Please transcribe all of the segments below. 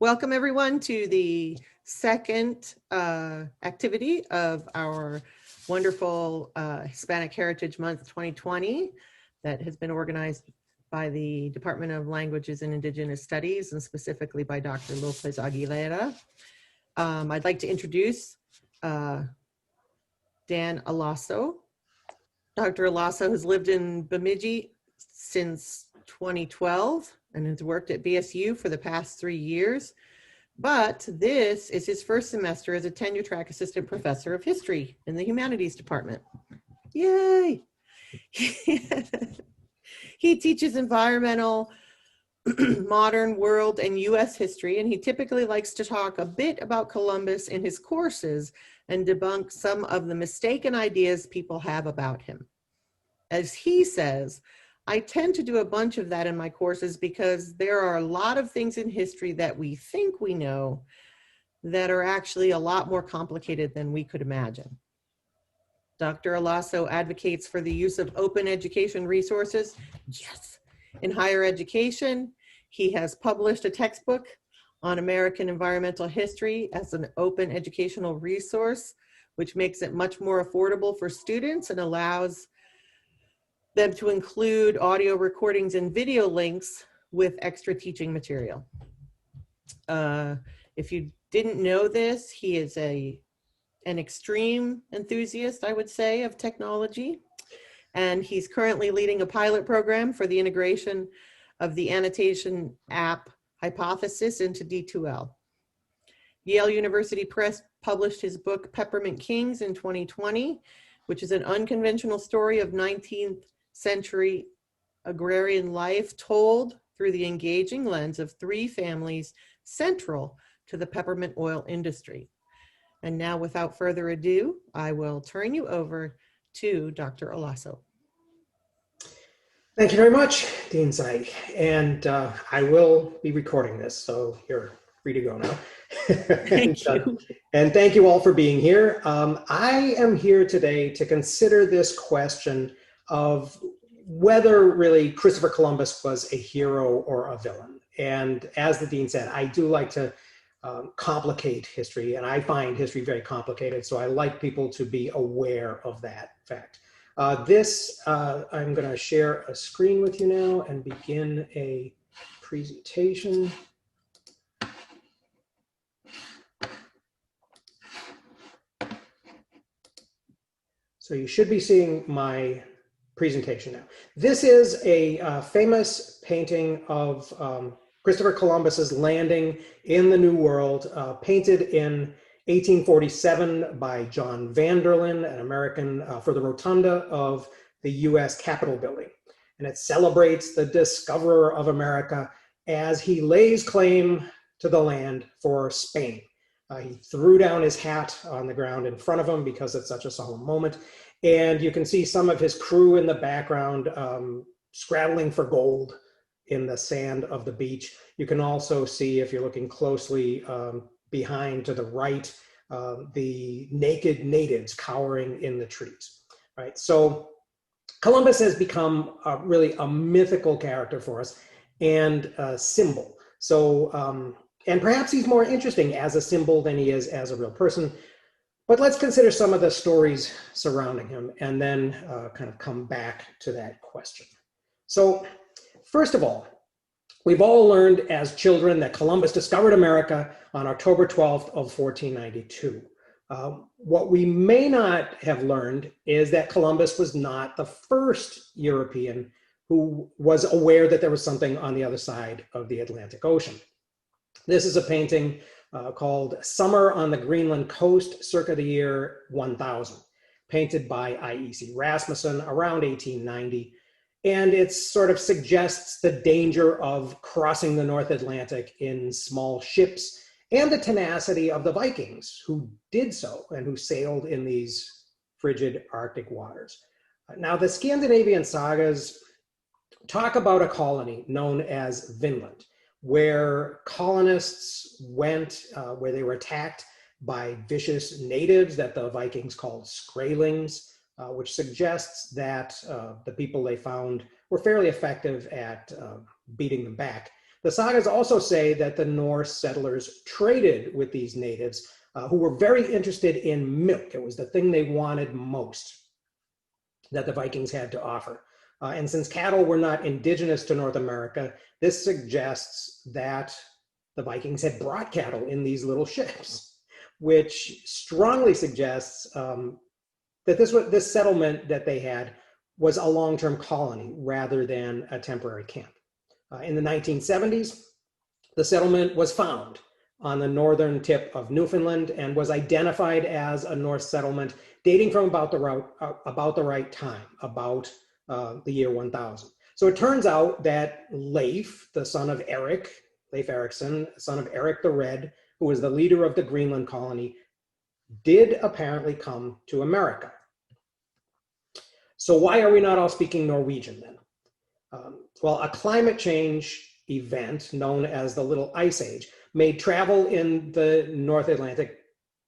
Welcome everyone to the second activity of our wonderful Hispanic Heritage Month 2020 that has been organized by the Department of Languages and Indigenous Studies and specifically by Dr. Lopez Aguilera. I'd like to introduce Dan Alasso. Dr. Alasso has lived in Bemidji since 2012 and has worked at BSU for the past 3 years. But this is his first semester as a tenure track assistant professor of history in the humanities department. Yay! He teaches environmental, modern world, and US history, and he typically likes to talk a bit about Columbus in his courses and debunk some of the mistaken ideas people have about him. As he says, I tend to do a bunch of that in my courses because there are a lot of things in history that we think we know that are actually a lot more complicated than we could imagine. Dr. Alasso advocates for the use of open education resources, yes, in higher education. He has published a textbook on American environmental history as an open educational resource, which makes it much more affordable for students and allows them to include audio recordings and video links with extra teaching material. If you didn't know this, he is an extreme enthusiast, I would say, of technology. And he's currently leading a pilot program for the integration of the annotation app Hypothesis into D2L. Yale University Press published his book Peppermint Kings in 2020, which is an unconventional story of 19th century agrarian life told through the engaging lens of 3 families central to the peppermint oil industry. And now, without further ado, I will turn you over to Dr. Alasso. Thank you very much, Dean Zeig. And I will be recording this, so you're free to go now. Thank you. And thank you all for being here. I am here today to consider this question of whether really Christopher Columbus was a hero or a villain. And as the dean said, I do like to complicate history, and I find history very complicated, so I like people to be aware of that fact. I'm going to share a screen with you now and begin a presentation. So you should be seeing my presentation now. This is a famous painting of Christopher Columbus's landing in the New World, painted in 1847 by John Vanderlyn, an American, for the rotunda of the US Capitol building. And it celebrates the discoverer of America as he lays claim to the land for Spain. He threw down his hat on the ground in front of him because it's such a solemn moment. And you can see some of his crew in the background scrabbling for gold in the sand of the beach. You can also see, if you're looking closely behind to the right, the naked natives cowering in the trees. Right? So Columbus has become really a mythical character for us and a symbol. So, and perhaps he's more interesting as a symbol than he is as a real person. But let's consider some of the stories surrounding him and then kind of come back to that question. So first of all, we've all learned as children that Columbus discovered America on October 12th of 1492. What we may not have learned is that Columbus was not the first European who was aware that there was something on the other side of the Atlantic Ocean. This is a painting called Summer on the Greenland Coast, circa the year 1000, painted by I.E.C. Rasmussen around 1890. And it sort of suggests the danger of crossing the North Atlantic in small ships and the tenacity of the Vikings who did so and who sailed in these frigid Arctic waters. Now, the Scandinavian sagas talk about a colony known as Vinland, where colonists went, where they were attacked by vicious natives that the Vikings called Skraelings, which suggests that the people they found were fairly effective at beating them back. The sagas also say that the Norse settlers traded with these natives who were very interested in milk. It was the thing they wanted most that the Vikings had to offer. And since cattle were not indigenous to North America, this suggests that the Vikings had brought cattle in these little ships, which strongly suggests that this settlement that they had was a long-term colony rather than a temporary camp. In the 1970s, the settlement was found on the northern tip of Newfoundland and was identified as a Norse settlement dating from about the right time, about the year 1000. So it turns out that Leif, the son of Eric, Leif Erikson, son of Eric the Red, who was the leader of the Greenland colony, did apparently come to America. So why are we not all speaking Norwegian then? Well, a climate change event known as the Little Ice Age made travel in the North Atlantic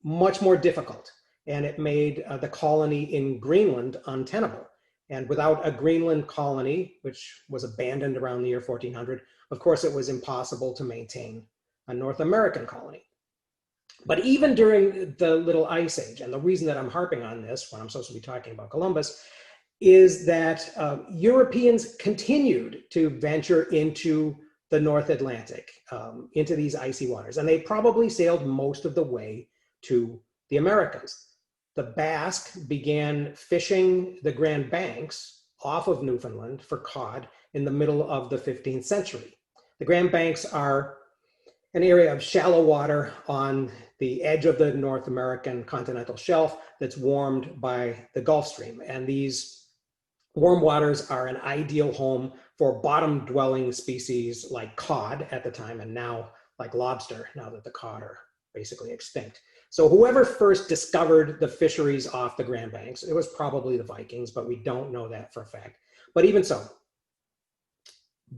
much more difficult, and it made the colony in Greenland untenable. And without a Greenland colony, which was abandoned around the year 1400, of course, it was impossible to maintain a North American colony. But even during the Little Ice Age, and the reason that I'm harping on this when I'm supposed to be talking about Columbus, is that Europeans continued to venture into the North Atlantic, into these icy waters. And they probably sailed most of the way to the Americas. The Basque began fishing the Grand Banks off of Newfoundland for cod in the middle of the 15th century. The Grand Banks are an area of shallow water on the edge of the North American continental shelf that's warmed by the Gulf Stream. And these warm waters are an ideal home for bottom-dwelling species like cod at the time, and now like lobster, now that the cod are basically extinct. So whoever first discovered the fisheries off the Grand Banks, it was probably the Vikings, but we don't know that for a fact. But even so,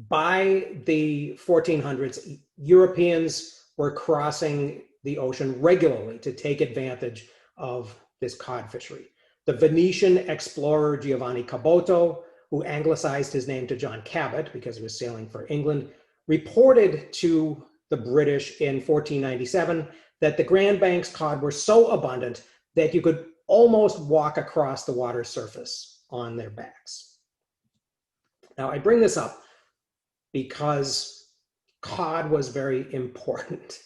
by the 1400s, Europeans were crossing the ocean regularly to take advantage of this cod fishery. The Venetian explorer Giovanni Caboto, who anglicized his name to John Cabot because he was sailing for England, reported to the British in 1497 that the Grand Banks cod were so abundant that you could almost walk across the water surface on their backs. Now, I bring this up because cod was very important.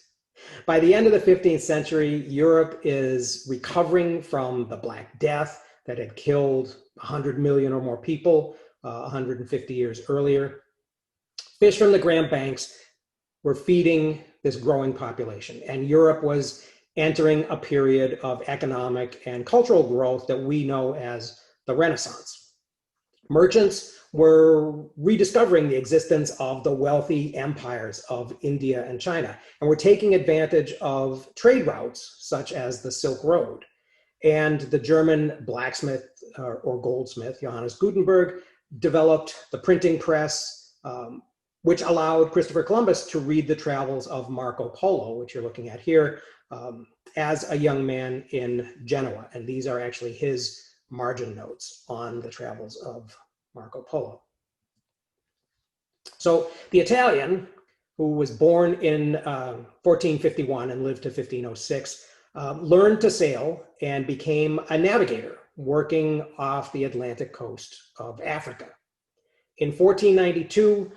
By the end of the 15th century, Europe is recovering from the Black Death that had killed 100 million or more people 150 years earlier. Fish from the Grand Banks were feeding this growing population, and Europe was entering a period of economic and cultural growth that we know as the Renaissance. Merchants were rediscovering the existence of the wealthy empires of India and China, and were taking advantage of trade routes such as the Silk Road. And the German blacksmith or goldsmith, Johannes Gutenberg, developed the printing press, which allowed Christopher Columbus to read the travels of Marco Polo, which you're looking at here, as a young man in Genoa. And these are actually his margin notes on the travels of Marco Polo. So the Italian, who was born in 1451 and lived to 1506, learned to sail and became a navigator working off the Atlantic coast of Africa. In 1492,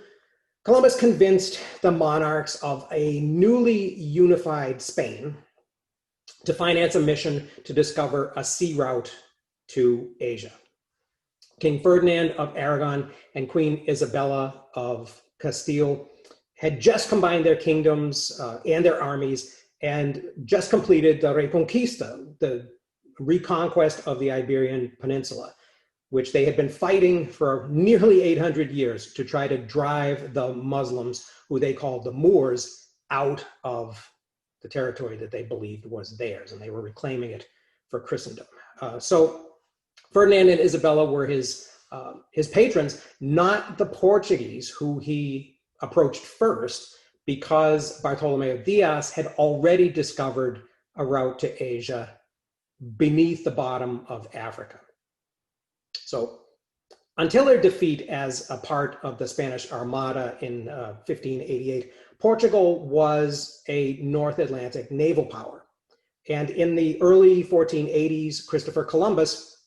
Columbus convinced the monarchs of a newly unified Spain to finance a mission to discover a sea route to Asia. King Ferdinand of Aragon and Queen Isabella of Castile had just combined their kingdoms and their armies and just completed the Reconquista, the reconquest of the Iberian Peninsula, which they had been fighting for nearly 800 years to try to drive the Muslims, who they called the Moors, out of the territory that they believed was theirs, and they were reclaiming it for Christendom. So Ferdinand and Isabella were his patrons, not the Portuguese, who he approached first, because Bartolomeo Diaz had already discovered a route to Asia beneath the bottom of Africa. So Until their defeat as a part of the Spanish Armada in 1588, Portugal was a North Atlantic naval power. And in the early 1480s, Christopher Columbus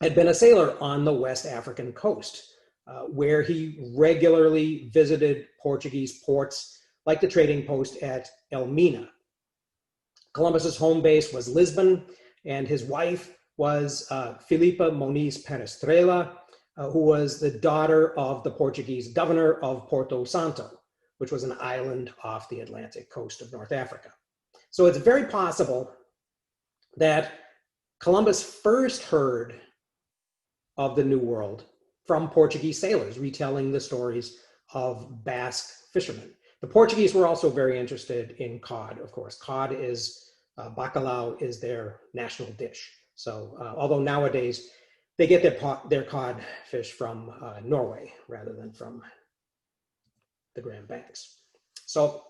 had been a sailor on the West African coast, where he regularly visited Portuguese ports like the trading post at Elmina. Columbus's home base was Lisbon, and his wife was Filipa Moniz Penestrela, who was the daughter of the Portuguese governor of Porto Santo, which was an island off the Atlantic coast of North Africa. So it's very possible that Columbus first heard of the New World from Portuguese sailors retelling the stories of Basque fishermen. The Portuguese were also very interested in cod, of course. Cod is, bacalhau is their national dish. So although nowadays they get their cod fish from Norway rather than from the Grand Banks. So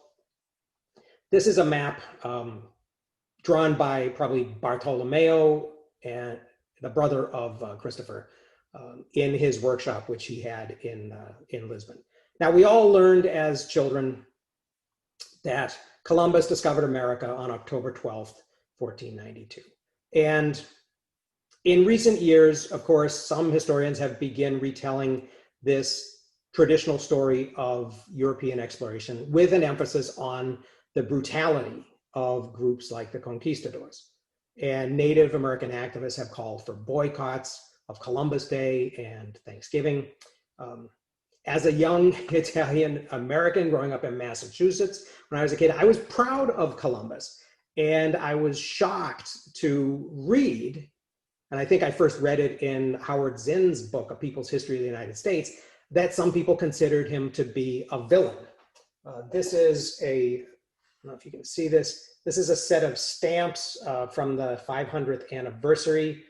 this is a map drawn by probably Bartolomeo, and the brother of Christopher, in his workshop, which he had in Lisbon. Now, we all learned as children that Columbus discovered America on October 12th, 1492. And in recent years, of course, some historians have begun retelling this traditional story of European exploration with an emphasis on the brutality of groups like the conquistadors. And Native American activists have called for boycotts of Columbus Day and Thanksgiving. As a young Italian American growing up in Massachusetts, when I was a kid, I was proud of Columbus. And I was shocked to read, and I think I first read it in Howard Zinn's book, A People's History of the United States, that some people considered him to be a villain. This is I don't know if you can see this. This is a set of stamps from the 500th anniversary.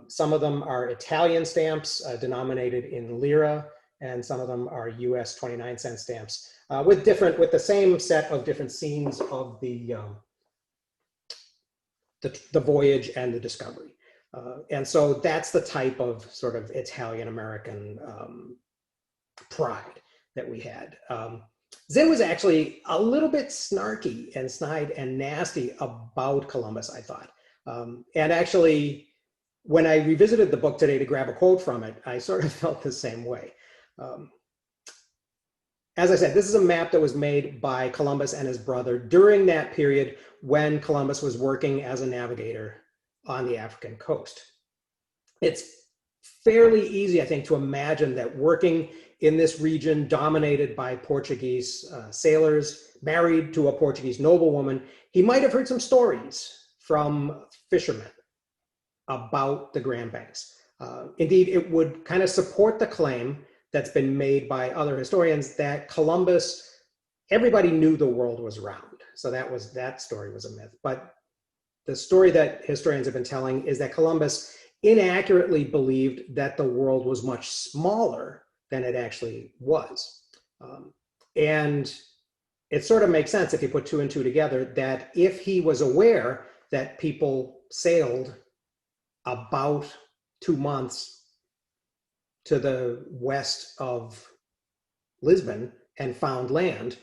Some of them are Italian stamps denominated in lira, and some of them are US 29-cent stamps with the same set of different scenes of the voyage and the discovery. And so that's the type of sort of Italian-American pride that we had. Zinn was actually a little bit snarky and snide and nasty about Columbus, I thought. And actually, when I revisited the book today to grab a quote from it, I sort of felt the same way. As I said, this is a map that was made by Columbus and his brother during that period when Columbus was working as a navigator on the African coast. It's fairly easy, I think, to imagine that working in this region dominated by Portuguese sailors, married to a Portuguese noblewoman, he might have heard some stories from fishermen about the Grand Banks. Indeed, it would kind of support the claim that's been made by other historians that Columbus, everybody knew the world was round. So that story was a myth. But the story that historians have been telling is that Columbus inaccurately believed that the world was much smaller than it actually was. And it sort of makes sense if you put two and two together, that if he was aware that people sailed about 2 months to the west of Lisbon and found land,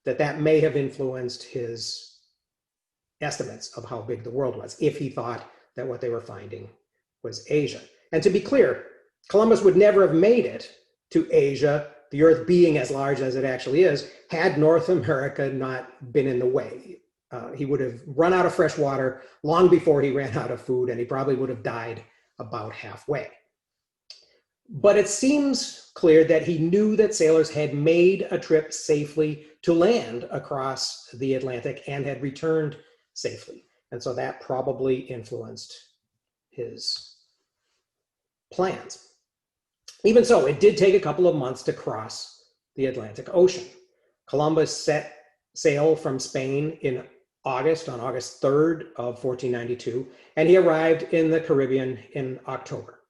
that may have influenced his estimates of how big the world was, if he thought that what they were finding was Asia. And to be clear, Columbus would never have made it to Asia, the earth being as large as it actually is, had North America not been in the way. He would have run out of fresh water long before he ran out of food, and he probably would have died about halfway. But it seems clear that he knew that sailors had made a trip safely to land across the Atlantic and had returned safely. And so that probably influenced his plans. Even so, it did take a couple of months to cross the Atlantic Ocean. Columbus set sail from Spain on August 3rd of 1492, and he arrived in the Caribbean in October.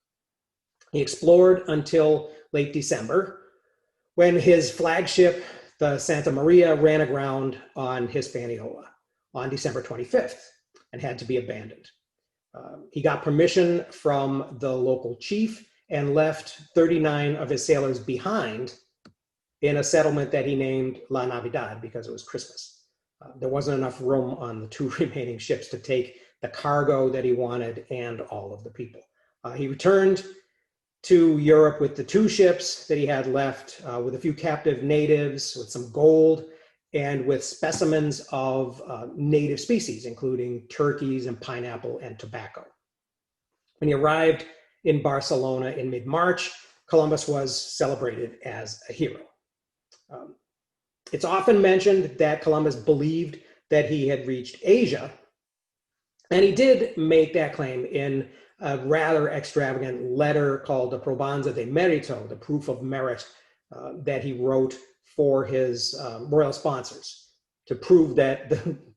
He explored until late December, when his flagship, the Santa Maria, ran aground on Hispaniola on December 25th and had to be abandoned. He got permission from the local chief and left 39 of his sailors behind in a settlement that he named La Navidad because it was Christmas. There wasn't enough room on the 2 remaining ships to take the cargo that he wanted and all of the people. He returned to Europe with the 2 ships that he had left, with a few captive natives, with some gold, and with specimens of native species, including turkeys and pineapple and tobacco. When he arrived in Barcelona in mid-March, Columbus was celebrated as a hero. It's often mentioned that Columbus believed that he had reached Asia, and he did make that claim in a rather extravagant letter called the Probanza de Merito, the proof of merit, that he wrote for his royal sponsors to prove that,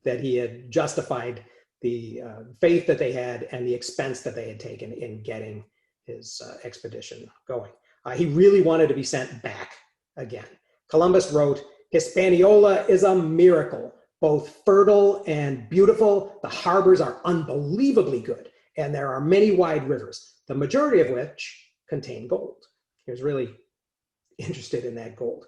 that he had justified the faith that they had and the expense that they had taken in getting his expedition going. He really wanted to be sent back again. Columbus wrote, "Hispaniola is a miracle, both fertile and beautiful. The harbors are unbelievably good, and there are many wide rivers, the majority of which contain gold." He was really interested in that gold.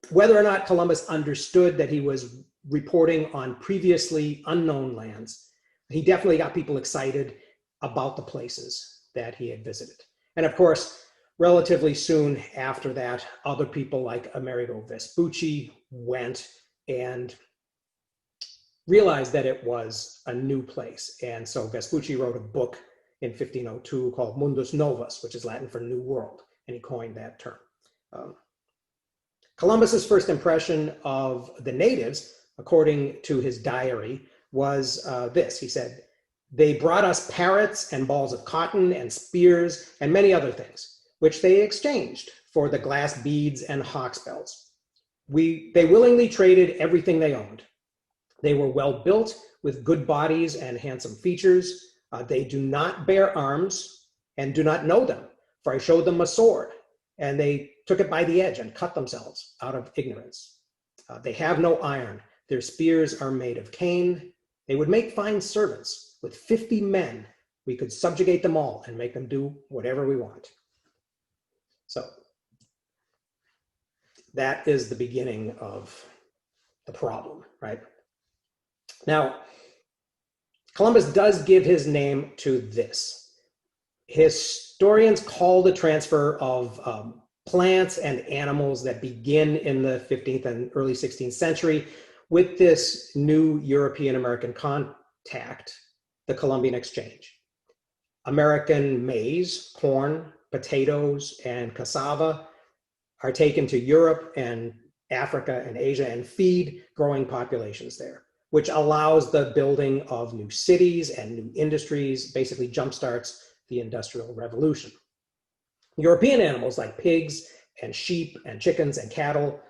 Whether or not Columbus understood that he was reporting on previously unknown lands, he definitely got people excited about the places that he had visited. And of course, relatively soon after that, other people like Amerigo Vespucci went and realized that it was a new place. And so Vespucci wrote a book in 1502 called Mundus Novus, which is Latin for New World, and he coined that term. Columbus's first impression of the natives, according to his diary, was this. He said, "They brought us parrots and balls of cotton and spears and many other things, which they exchanged for the glass beads and hawksbells. They willingly traded everything they owned. They were well built with good bodies and handsome features. They do not bear arms and do not know them, for I showed them a sword, and they took it by the edge and cut themselves out of ignorance. They have no iron. Their spears are made of cane. They would make fine servants. With 50 men, we could subjugate them all and make them do whatever we want." So that is the beginning of the problem, right? Now, Columbus does give his name to this. Historians call the transfer of plants and animals that begin in the 15th and early 16th century with this new European-American contact, the Columbian Exchange. American maize, corn, potatoes, and cassava are taken to Europe and Africa and Asia and feed growing populations there, which allows the building of new cities and new industries, basically jumpstarts the Industrial Revolution. European animals like pigs and sheep and chickens and cattle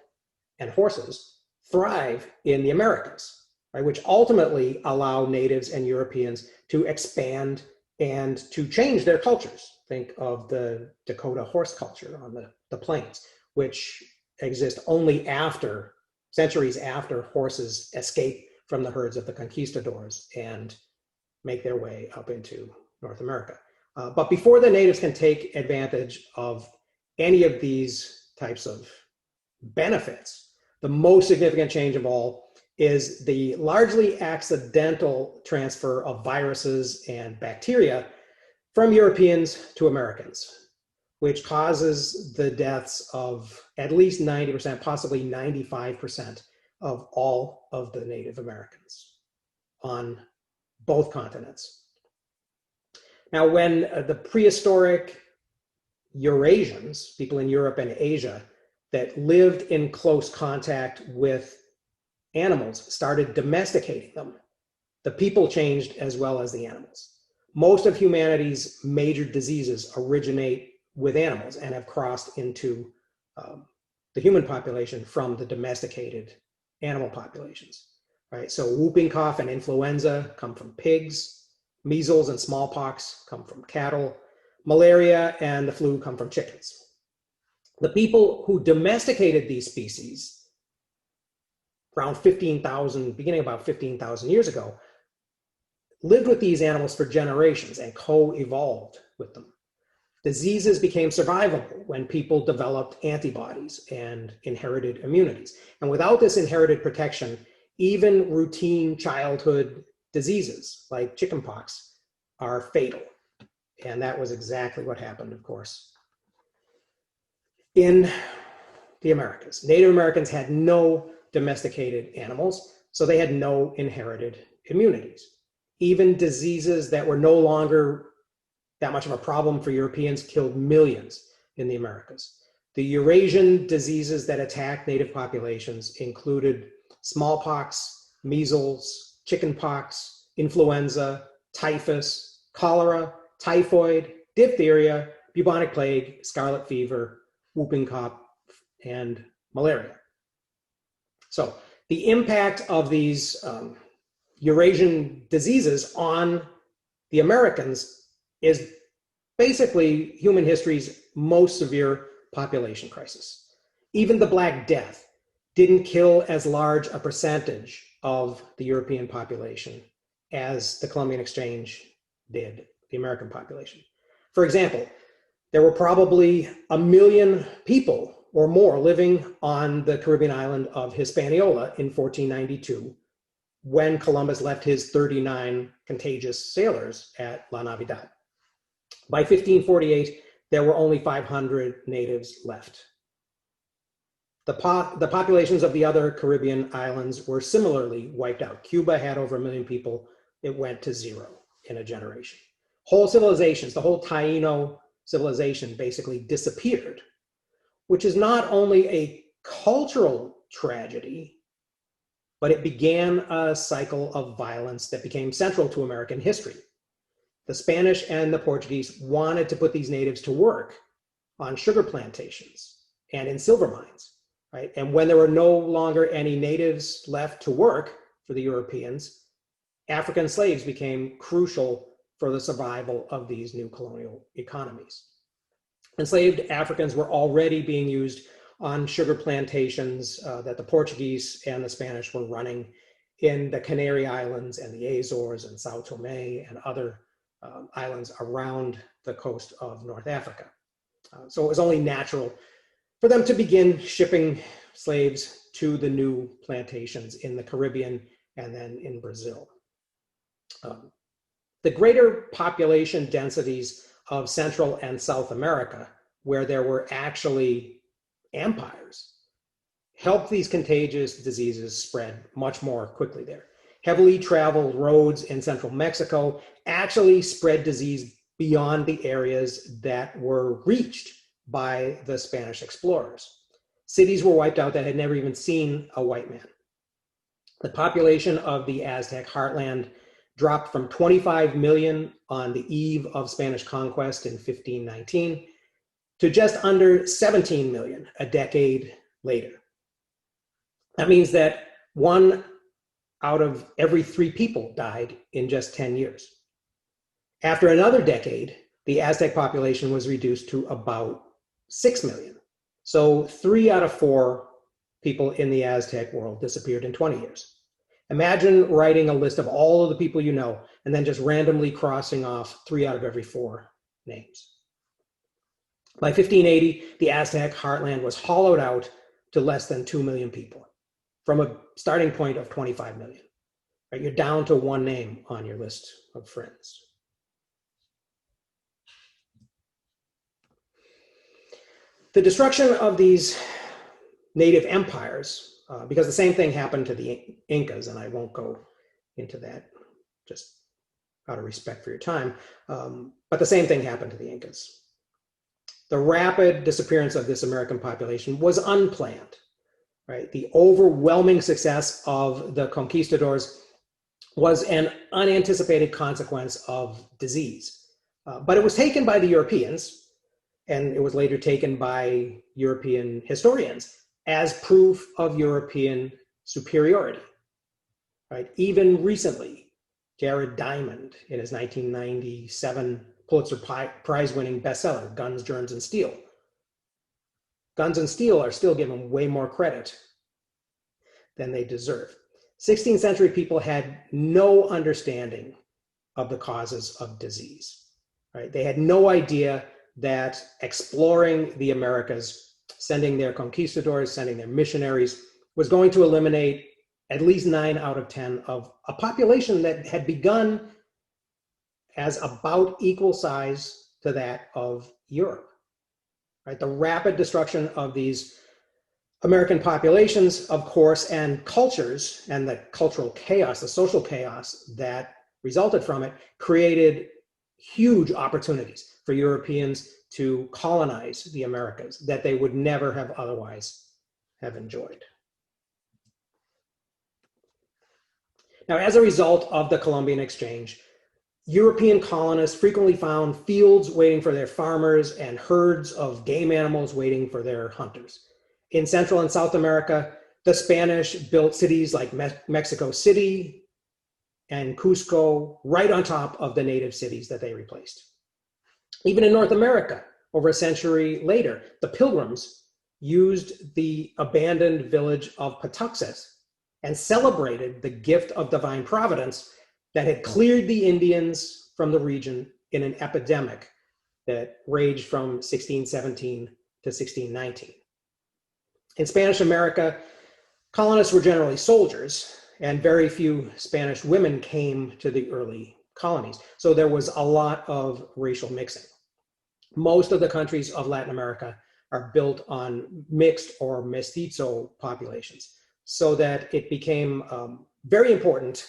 and horses thrive in the Americas, right, which ultimately allow natives and Europeans to expand and to change their cultures. Think of the Dakota horse culture on the plains, which exist only after, centuries after horses escape from the herds of the conquistadors and make their way up into North America. But before the natives can take advantage of any of these types of benefits, the most significant change of all is the largely accidental transfer of viruses and bacteria from Europeans to Americans, which causes the deaths of at least 90%, possibly 95% of all of the Native Americans on both continents. Now, when the prehistoric Eurasians, people in Europe and Asia that lived in close contact with animals, started domesticating them, the people changed as well as the animals. Most of humanity's major diseases originate with animals and have crossed into the human population from the domesticated animal populations, right? So whooping cough and influenza come from pigs. Measles and smallpox come from cattle. Malaria and the flu come from chickens. The people who domesticated these species around 15,000, beginning about 15,000 years ago, lived with these animals for generations and co-evolved with them. Diseases became survivable when people developed antibodies and inherited immunities. And without this inherited protection, even routine childhood diseases like chickenpox are fatal. And that was exactly what happened, of course, in the Americas. Native Americans had no domesticated animals, so they had no inherited immunities. Even diseases that were no longer that much of a problem for Europeans killed millions in the Americas. The Eurasian diseases that attacked native populations included smallpox, measles, chickenpox, influenza, typhus, cholera, typhoid, diphtheria, bubonic plague, scarlet fever, whooping cough, and malaria. So the impact of these Eurasian diseases on the Americans is basically human history's most severe population crisis. Even the Black Death didn't kill as large a percentage of the European population as the Columbian Exchange did the American population. For example, there were probably 1 million people or more living on the Caribbean island of Hispaniola in 1492 when Columbus left his 39 contagious sailors at La Navidad. By 1548, there were only 500 natives left. The populations of the other Caribbean islands were similarly wiped out. Cuba had over 1 million people. It went to 0 in a generation. Whole civilizations, the whole Taino civilization basically disappeared, which is not only a cultural tragedy, but it began a cycle of violence that became central to American history. The Spanish and the Portuguese wanted to put these natives to work on sugar plantations and in silver mines, right? And when there were no longer any natives left to work for the Europeans, African slaves became crucial for the survival of these new colonial economies. Enslaved Africans were already being used on sugar plantations that the Portuguese and the Spanish were running in the Canary Islands and the Azores and Sao Tome and other islands around the coast of North Africa. So it was only natural for them to begin shipping slaves to the new plantations in the Caribbean and then in Brazil. The greater population densities of Central and South America, where there were actually empires, helped these contagious diseases spread much more quickly there. Heavily traveled roads in central Mexico actually spread disease beyond the areas that were reached by the Spanish explorers. Cities were wiped out that had never even seen a white man. The population of the Aztec heartland dropped from 25 million on the eve of Spanish conquest in 1519 to just under 17 million a decade later. That means that 1 out of every 3 people died in just 10 years. After another decade, the Aztec population was reduced to about 6 million. So 3 out of 4 people in the Aztec world disappeared in 20 years. Imagine writing a list of all of the people you know and then just randomly crossing off 3 out of every 4 names. By 1580, the Aztec heartland was hollowed out to less than 2 million people from a starting point of 25 million. Right? You're down to 1 name on your list of friends. The destruction of these native empires, because the same thing happened to the Incas, and I won't go into that just out of respect for your time, but the same thing happened to the Incas. The rapid disappearance of this American population was unplanned, right? The overwhelming success of the conquistadors was an unanticipated consequence of disease. But it was taken by the Europeans, and it was later taken by European historians as proof of European superiority, right? Even recently, Jared Diamond, in his 1997 Pulitzer Prize-winning bestseller, Guns, Germs, and Steel. Guns and Steel are still given way more credit than they deserve. 16th century people had no understanding of the causes of disease, right? They had no idea that exploring the Americas, sending their conquistadors, sending their missionaries, was going to eliminate at least 9 out of 10 of a population that had begun as about equal size to that of Europe. Right? The rapid destruction of these American populations, of course, and cultures, and the cultural chaos, the social chaos that resulted from it, created huge opportunities for Europeans to colonize the Americas that they would never have otherwise have enjoyed. Now, as a result of the Columbian Exchange, European colonists frequently found fields waiting for their farmers and herds of game animals waiting for their hunters. In Central and South America, the Spanish built cities like Mexico City and Cusco right on top of the native cities that they replaced. Even in North America, over a century later, the Pilgrims used the abandoned village of Patuxet and celebrated the gift of divine providence that had cleared the Indians from the region in an epidemic that raged from 1617 to 1619. In Spanish America, colonists were generally soldiers, and very few Spanish women came to the early colonies. So there was a lot of racial mixing. Most of the countries of Latin America are built on mixed or mestizo populations, so that it became very important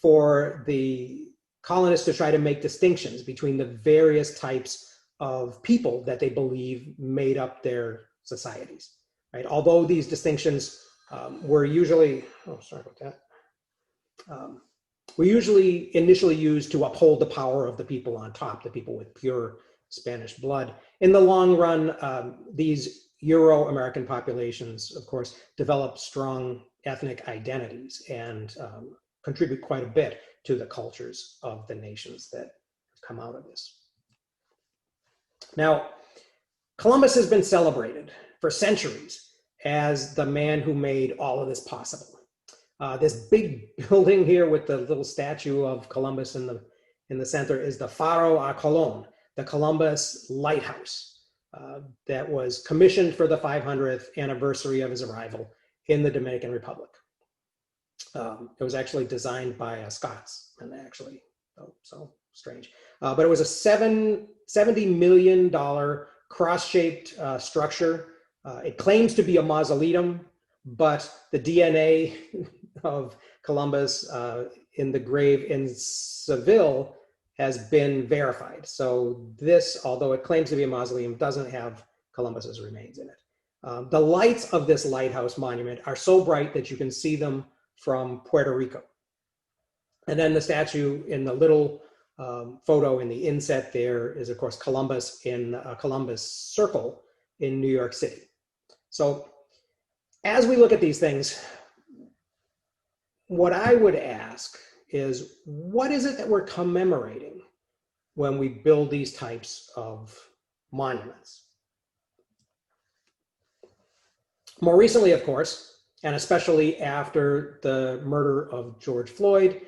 for the colonists to try to make distinctions between the various types of people that they believe made up their societies. Right? Although these distinctions were usually, were usually initially used to uphold the power of the people on top, the people with pure Spanish blood. In the long run, these Euro-American populations, of course, develop strong ethnic identities and contribute quite a bit to the cultures of the nations that come out of this. Now, Columbus has been celebrated for centuries as the man who made all of this possible. This big building here with the little statue of Columbus in the center is the Faro a Colón, the Columbus Lighthouse that was commissioned for the 500th anniversary of his arrival in the Dominican Republic. It was actually designed by Scots, and actually, so strange. But it was a $70 million cross-shaped structure. It claims to be a mausoleum, but the DNA of Columbus in the grave in Seville has been verified. So this, although it claims to be a mausoleum, doesn't have Columbus's remains in it. The lights of this lighthouse monument are so bright that you can see them from Puerto Rico. And then the statue in the little photo in the inset there is, of course, Columbus in a Columbus Circle in New York City. So as we look at these things, what I would ask is, what is it that we're commemorating when we build these types of monuments? More recently, of course, and especially after the murder of George Floyd,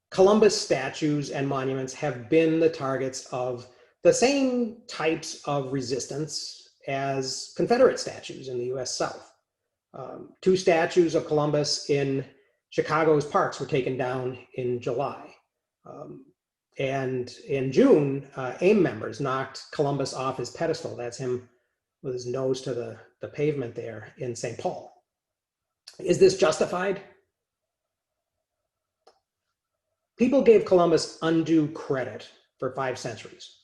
Columbus statues and monuments have been the targets of the same types of resistance as Confederate statues in the US South. 2 statues of Columbus in Chicago's parks were taken down in July. And in June, AIM members knocked Columbus off his pedestal. That's him with his nose to the pavement there in St. Paul. Is this justified? People gave Columbus undue credit for 5 centuries.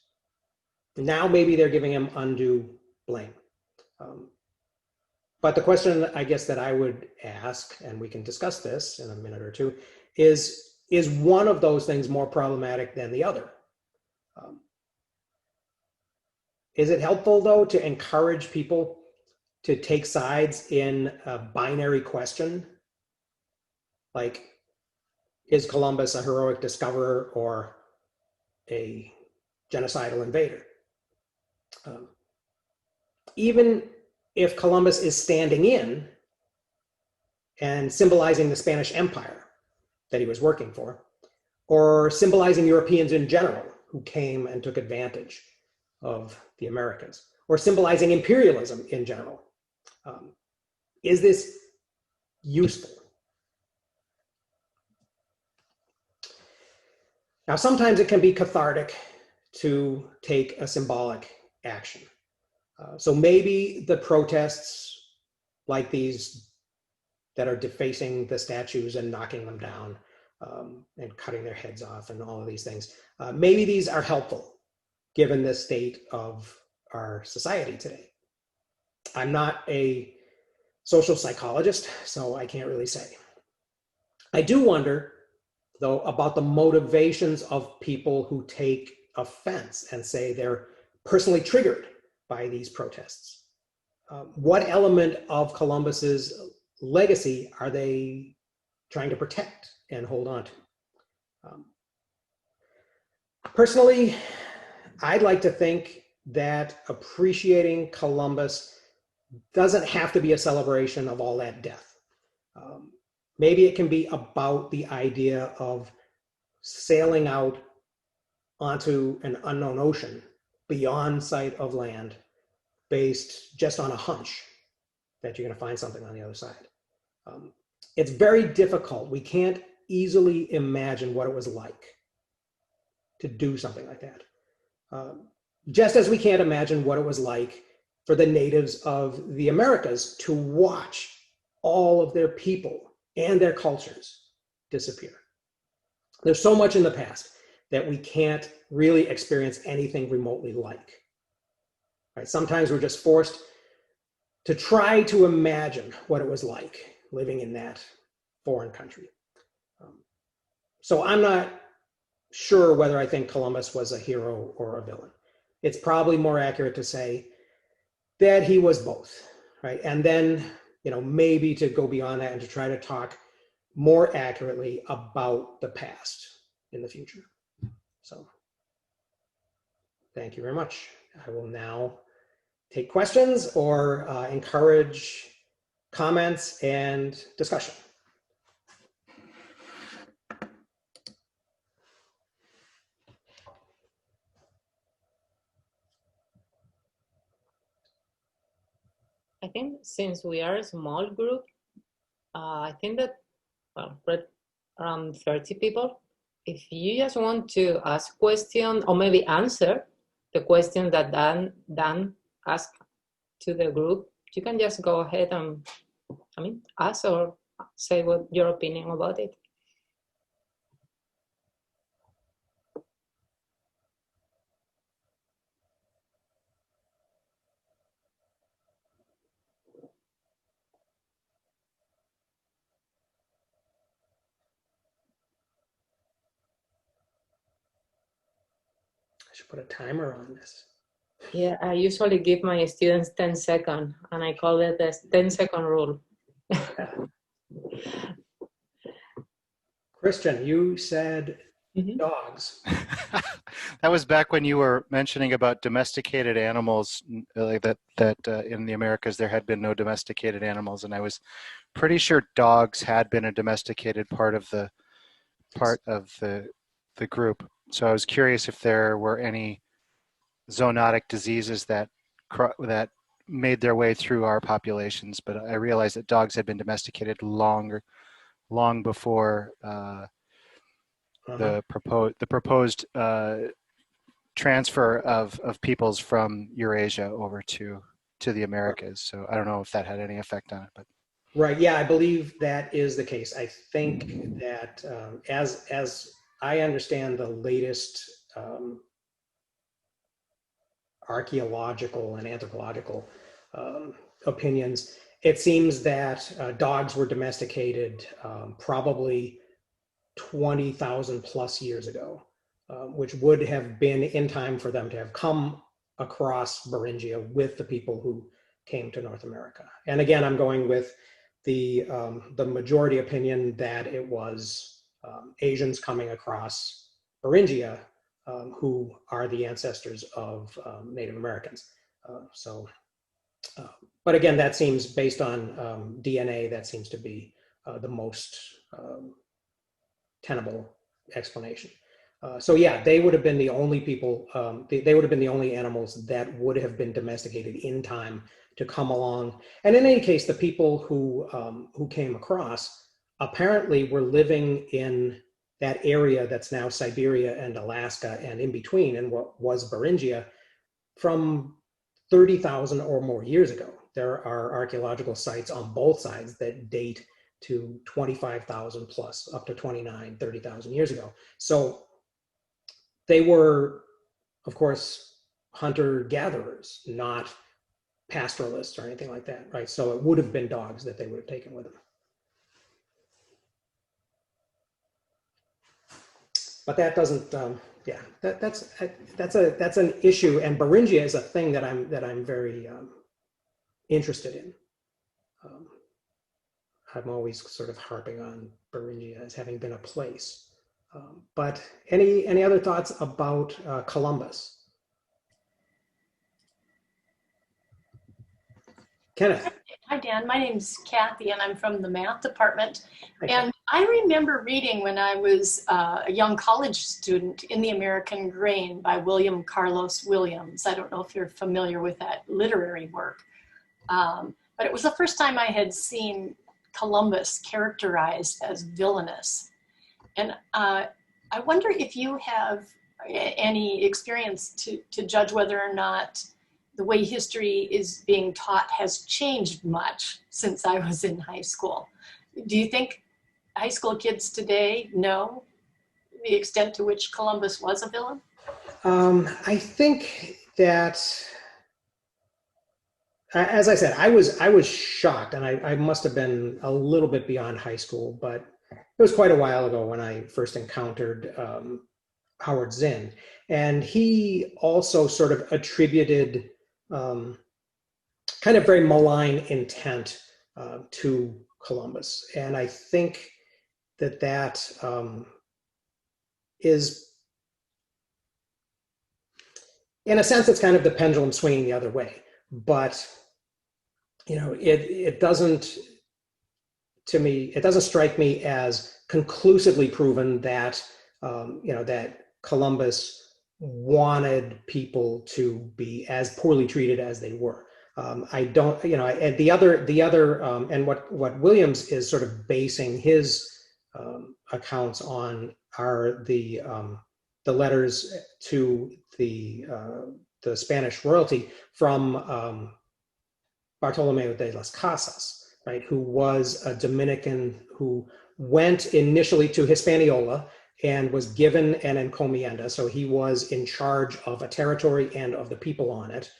Now maybe they're giving him undue blame. But the question, I guess, that I would ask, and we can discuss this in a minute or two, is one of those things more problematic than the other? Is it helpful, though, to encourage people to take sides in a binary question? Like, is Columbus a heroic discoverer or a genocidal invader? Even if Columbus is standing in and symbolizing the Spanish Empire that he was working for, or symbolizing Europeans in general who came and took advantage of the Americas, or symbolizing imperialism in general. Is this useful? Now, sometimes it can be cathartic to take a symbolic action. So maybe the protests like these that are defacing the statues and knocking them down and cutting their heads off and all of these things, maybe these are helpful given the state of our society today. I'm not a social psychologist, so I can't really say. I do wonder, though, about the motivations of people who take offense and say they're personally triggered by these protests. What element of Columbus's legacy are they trying to protect and hold on to? Personally, I'd like to think that appreciating Columbus doesn't have to be a celebration of all that death. Maybe it can be about the idea of sailing out onto an unknown ocean beyond sight of land based just on a hunch that you're going to find something on the other side. It's very difficult. We can't easily imagine what it was like to do something like that. Just as we can't imagine what it was like for the natives of the Americas to watch all of their people and their cultures disappear. There's so much in the past that we can't really experience anything remotely like. Right? Sometimes we're just forced to try to imagine what it was like living in that foreign country. So I'm not sure whether I think Columbus was a hero or a villain. It's probably more accurate to say that he was both, right? And then, maybe to go beyond that and to try to talk more accurately about the past in the future. So thank you very much. I will now take questions or encourage comments and discussion. I think since we are a small group, I think that, around 30 people, if you just want to ask questions or maybe answer the question that Dan asked to the group, you can just go ahead and, ask or say what your opinion about it. I should put a timer on this. Yeah, I usually give my students 10 seconds, and I call it the 10-second rule. Christian, you said dogs. That was back when you were mentioning about domesticated animals, like that in the Americas there had been no domesticated animals, and I was pretty sure dogs had been a domesticated part of the group. So I was curious if there were any zoonotic diseases that made their way through our populations, but I realized that dogs had been domesticated long before the proposed transfer of peoples from Eurasia over to the Americas. So I don't know if that had any effect on it, but. Right. Yeah, I believe that is the case. I think that as I understand the latest archaeological and anthropological opinions, it seems that dogs were domesticated probably 20,000 plus years ago, which would have been in time for them to have come across Beringia with the people who came to North America. And again, I'm going with the majority opinion that it was Asians coming across Beringia who are the ancestors of Native Americans. But again, that seems, based on DNA, that seems to be the most tenable explanation. So yeah, they would have been the only people, they would have been the only animals that would have been domesticated in time to come along. And in any case, the people who came across apparently were living in that area that's now Siberia and Alaska and in between, and what was Beringia, from 30,000 or more years ago. There are archaeological sites on both sides that date to 25,000 plus, up to 29, 30,000 years ago. So they were, of course, hunter-gatherers, not pastoralists or anything like that, right? So it would have been dogs that they would have taken with them. But that doesn't, yeah, that's an issue, and Beringia is a thing that I'm very interested in. I'm always sort of harping on Beringia as having been a place. But any other thoughts about Columbus? Kenneth. Hi, Dan. My name's Kathy, and I'm from the math department. Hi, And I remember reading when I was a young college student In the American Grain by William Carlos Williams. I don't know if you're familiar with that literary work, but it was the first time I had seen Columbus characterized as villainous. And I wonder if you have any experience to judge whether or not the way history is being taught has changed much since I was in high school. Do you think high school kids today know the extent to which Columbus was a villain? I think that, as I said, I was shocked, and I must have been a little bit beyond high school, but it was quite a while ago when I first encountered Howard Zinn. And he also sort of attributed kind of very malign intent to Columbus. And I think that is, in a sense, it's kind of the pendulum swinging the other way. But, you know, it doesn't, to me, it doesn't strike me as conclusively proven that, you know, that Columbus wanted people to be as poorly treated as they were. I don't, you know, and the other, and what Williams is sort of basing his accounts on are the letters to the Spanish royalty from Bartolomeo de las Casas, right, who was a Dominican who went initially to Hispaniola and was given an encomienda. So he was in charge of a territory and of the people on it,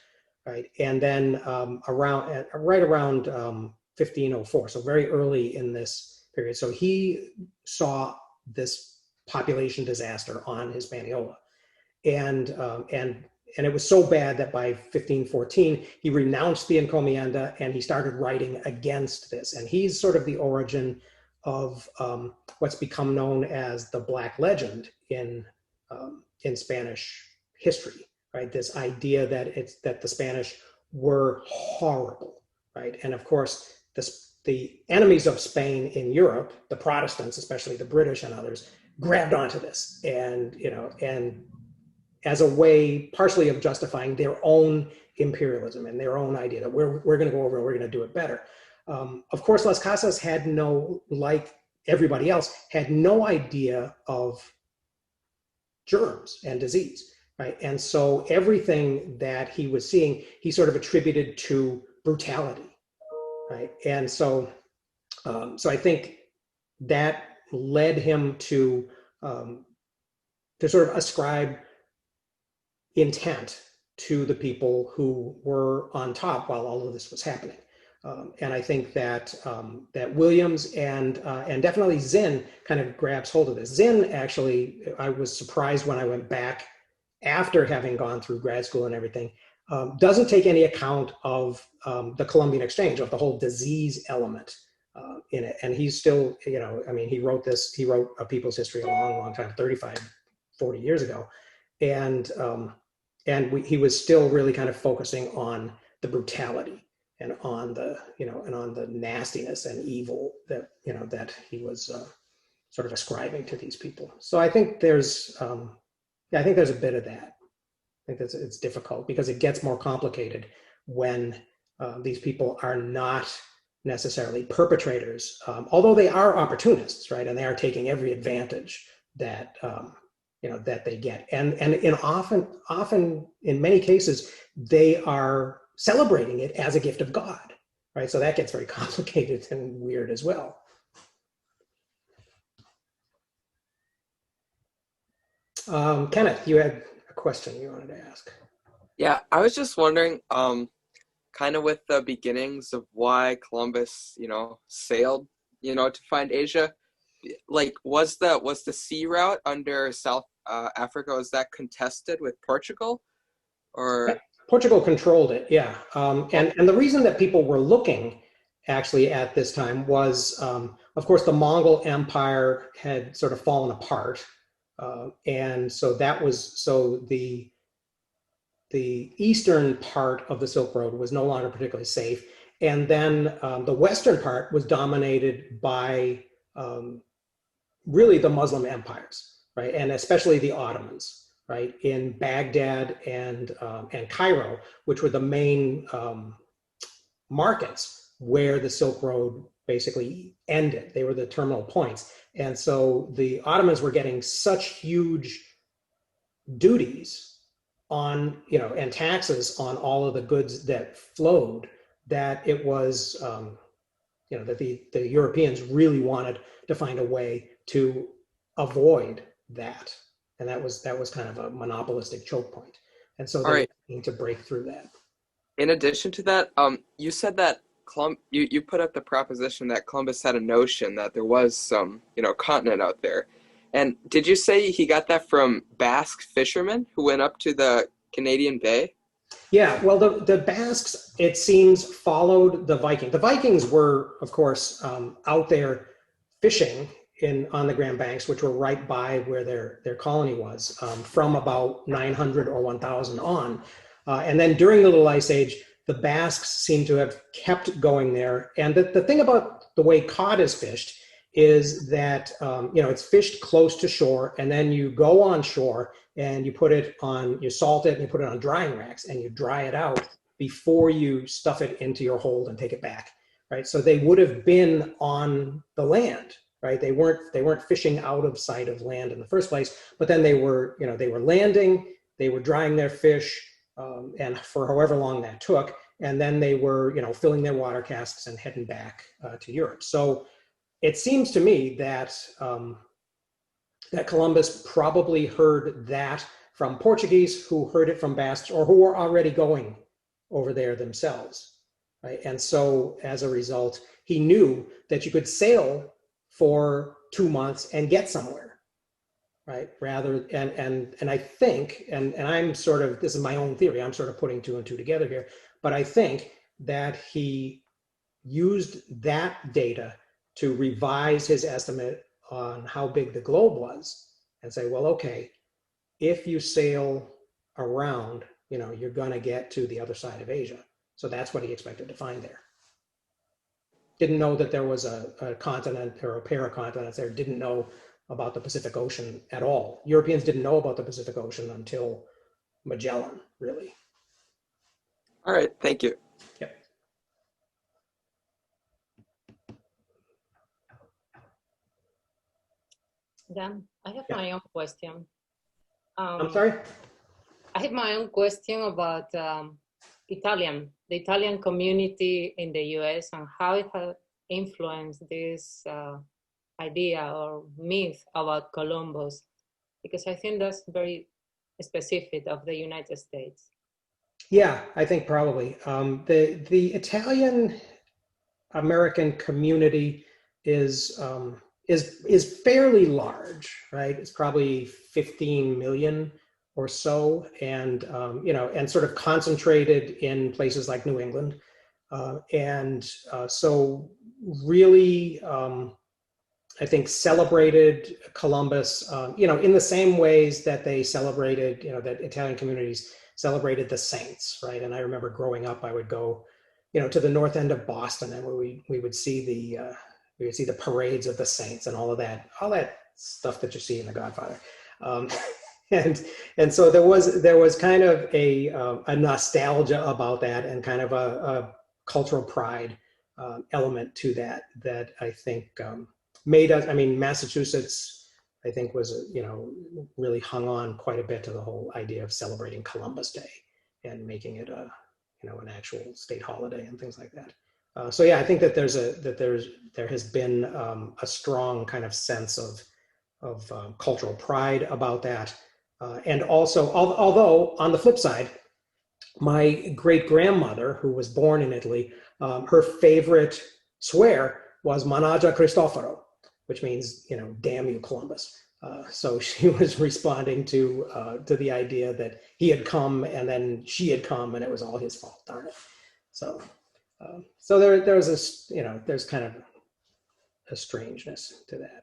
right? And then right around 1504, so very early in this period. So he saw this population disaster on Hispaniola. And it was so bad that by 1514, he renounced the encomienda and he started writing against this. And he's sort of the origin of what's become known as the Black Legend in Spanish history, right? This idea that the Spanish were horrible, right? And of course, the enemies of Spain in Europe, the Protestants, especially the British and others, grabbed onto this, and you know, and as a way, partially of justifying their own imperialism and their own idea that we're going to go over and we're going to do it better. Of course, Las Casas had no, like everybody else, had no idea of germs and disease, right? And so everything that he was seeing, he sort of attributed to brutality, right? And so, so I think that led him to sort of ascribe intent to the people who were on top while all of this was happening. And I think that that Williams and definitely Zinn kind of grabs hold of this. Zinn, actually, I was surprised when I went back after having gone through grad school and everything, doesn't take any account of the Columbian Exchange, of the whole disease element in it. And he's still, you know, I mean, he wrote A People's History a long, long time, 35, 40 years ago. And he was still really kind of focusing on the brutality and on the, you know, and on the nastiness and evil that, you know, that he was sort of ascribing to these people. So I think there's, yeah, I think there's a bit of that. I think that's, it's difficult because it gets more complicated when these people are not necessarily perpetrators, although they are opportunists, right? And they are taking every advantage that that they get, and often in many cases they are celebrating it as a gift of God, right? So that gets very complicated and weird as well. Kenneth, you had a question you wanted to ask. Yeah, I was just wondering, kind of with the beginnings of why Columbus, sailed, to find Asia. Like, was the sea route under South Africa, was that contested with Portugal, or? Portugal controlled it, yeah. And the reason that people were looking actually at this time was, of course, the Mongol Empire had sort of fallen apart, and so the eastern part of the Silk Road was no longer particularly safe. And then the western part was dominated by really the Muslim empires, right? And especially the Ottomans, right? In Baghdad and Cairo, which were the main markets where the Silk Road basically ended. They were the terminal points. And so the Ottomans were getting such huge duties on, and taxes on all of the goods that flowed, that it was, that the Europeans really wanted to find a way to avoid that. And that was kind of a monopolistic choke point. And so they need to break through that. In addition to that, you said that you put up the proposition that Columbus had a notion that there was some, continent out there. And did you say he got that from Basque fishermen who went up to the Canadian Bay? Yeah, well, the Basques, it seems, followed the Vikings. The Vikings were, of course, out there fishing on the Grand Banks, which were right by where their colony was, from about 900 or 1000 on. And then during the Little Ice Age, the Basques seem to have kept going there. And the thing about the way cod is fished is that, it's fished close to shore, and then you go on shore and you salt it and you put it on drying racks and you dry it out before you stuff it into your hold and take it back, right? So they would have been on the land, right? They weren't fishing out of sight of land in the first place, but then they were landing, they were drying their fish, and for however long that took, and then they were, filling their water casks and heading back to Europe. So it seems to me that that Columbus probably heard that from Portuguese, who heard it from Basques, or who were already going over there themselves, right? And so as a result, he knew that you could sail for 2 months and get somewhere, right? And I think, and I'm sort of, this is my own theory, I'm sort of putting 2 and 2 together here, but I think that he used that data to revise his estimate on how big the globe was and say, well, okay, if you sail around, you're going to get to the other side of Asia. So that's what he expected to find there. Didn't know that there was a continent or a pair of continents there, didn't know about the Pacific Ocean at all. Europeans didn't know about the Pacific Ocean until Magellan, really. All right, thank you. Yep. Dan, I have Yeah. my own question. I'm sorry? I have my own question about the Italian community in the US and how it has influenced this idea or myth about Columbus, because I think that's very specific of the United States. Yeah, I think probably. The Italian American community is fairly large, right? It's probably 15 million or so, and and sort of concentrated in places like New England, so really, I think celebrated Columbus, in the same ways that they celebrated, that Italian communities celebrated the saints, right? And I remember growing up, I would go, to the north end of Boston, and we would see You see the parades of the saints and all that stuff that you see in The Godfather. Um, and so there was kind of a nostalgia about that, and kind of a cultural pride element to that I think made us. I mean, Massachusetts, I think, was really hung on quite a bit to the whole idea of celebrating Columbus Day and making it an actual state holiday and things like that. So yeah, I think that there has been a strong kind of sense of cultural pride about that. And also, although on the flip side, my great grandmother, who was born in Italy, her favorite swear was "Manaja Cristoforo," which means, "Damn you, Columbus." So she was responding to the idea that he had come and then she had come and it was all his fault. Darn it. So there's this, there's kind of a strangeness to that.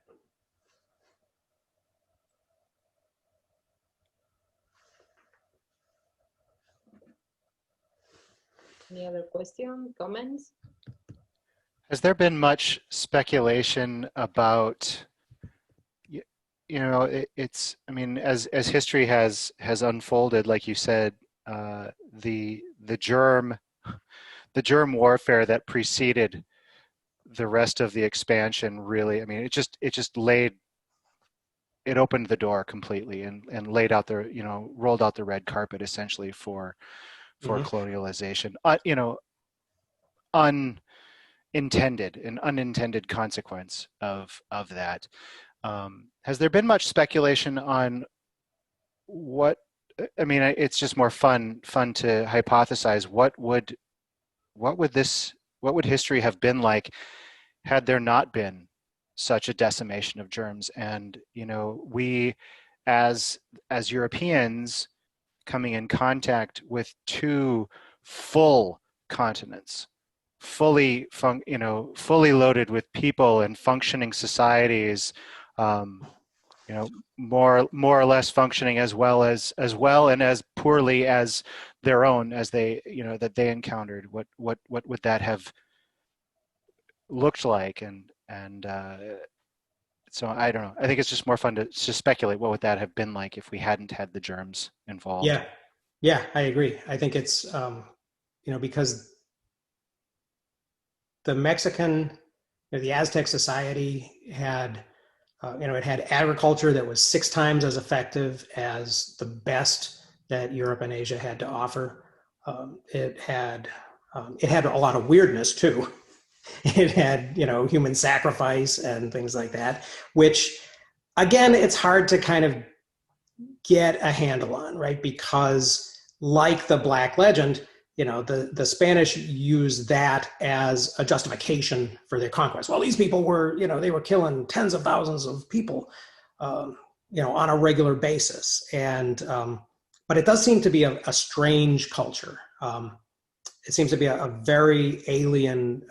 Any other question, comments? Has there been much speculation about, it's, I mean, as history has unfolded, like you said, the germ warfare that preceded the rest of the expansion really, I mean, it just opened the door completely and laid out rolled out the red carpet essentially for colonialization. An unintended consequence of that. Has there been much speculation on what? I mean, it's just more fun to hypothesize what would history have been like had there not been such a decimation of germs? And we as Europeans coming in contact with two full continents, fully loaded with people and functioning societies, more or less functioning as well and as poorly as their own, as they that they encountered. What would that have looked like? And so I don't know. I think it's just more fun to speculate what would that have been like if we hadn't had the germs involved. Yeah, I agree. I think it's because the Mexican, the Aztec society had, it had agriculture that was 6 times as effective as the best that Europe and Asia had to offer. It had a lot of weirdness too. It had, human sacrifice and things like that, which, again, it's hard to kind of get a handle on, right? Because like the Black Legend, the Spanish use that as a justification for their conquest. Well, these people were, they were killing tens of thousands of people, on a regular basis. And, but it does seem to be a strange culture. It seems to be a very alien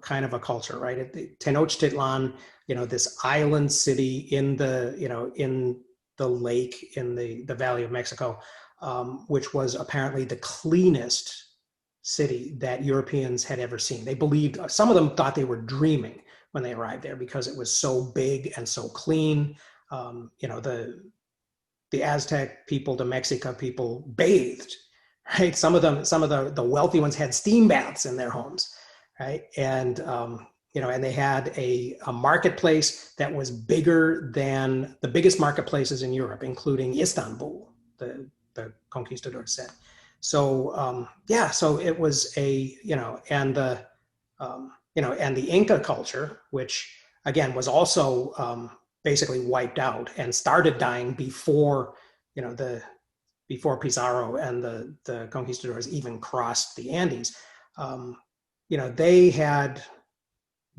kind of a culture, right? Tenochtitlan, this island city in the lake in the Valley of Mexico, which was apparently the cleanest city that Europeans had ever seen. They believed, some of them thought they were dreaming when they arrived there because it was so big and so clean. The Aztec people, the Mexica people bathed, right? Some of the wealthy ones had steam baths in their homes, right? And and they had a marketplace that was bigger than the biggest marketplaces in Europe, including Istanbul, the conquistadors said. So so it was and the Inca culture, which again was also basically wiped out and started dying before before Pizarro and the conquistadors even crossed the Andes. They had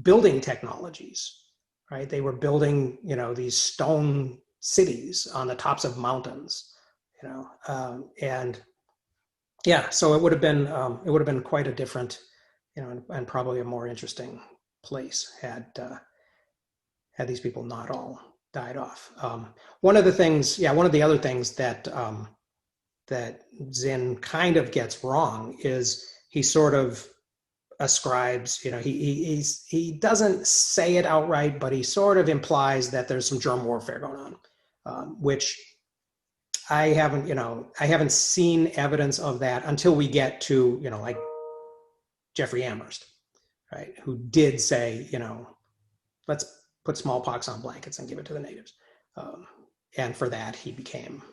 building technologies, right? They were building, these stone cities on the tops of mountains, and so it would have been quite a different, and probably a more interesting place had these people not all died off. One of the other things that Zinn kind of gets wrong is he sort of ascribes, he doesn't say it outright, but he sort of implies that there's some germ warfare going on, which I haven't seen evidence of that until we get to, like Jeffrey Amherst, right, who did say, let's put smallpox on blankets and give it to the natives. And for that, he became,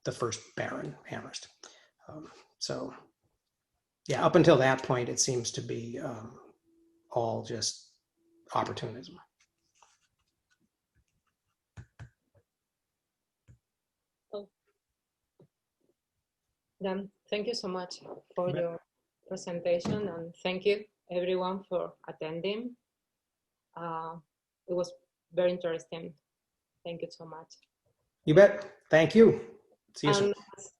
the first Baron Amherst. So, yeah, up until that point, it seems to be all just opportunism. Dan, thank you so much for You bet. your presentation, and thank you everyone for attending. It was very interesting. Thank you so much. You bet. Thank you. See you soon. And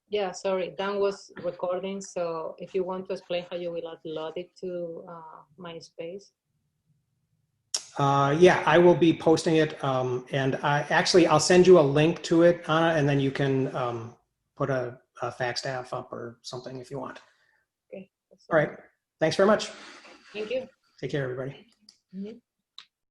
yeah, sorry, Dan was recording, so if you want to explain how you will upload it to MySpace. Yeah, I will be posting it, and I'll send you a link to it, Anna, and then you can put a fax staff up or something if you want. Okay. All right. Thanks very much. Thank you. Take care, everybody. Mhm.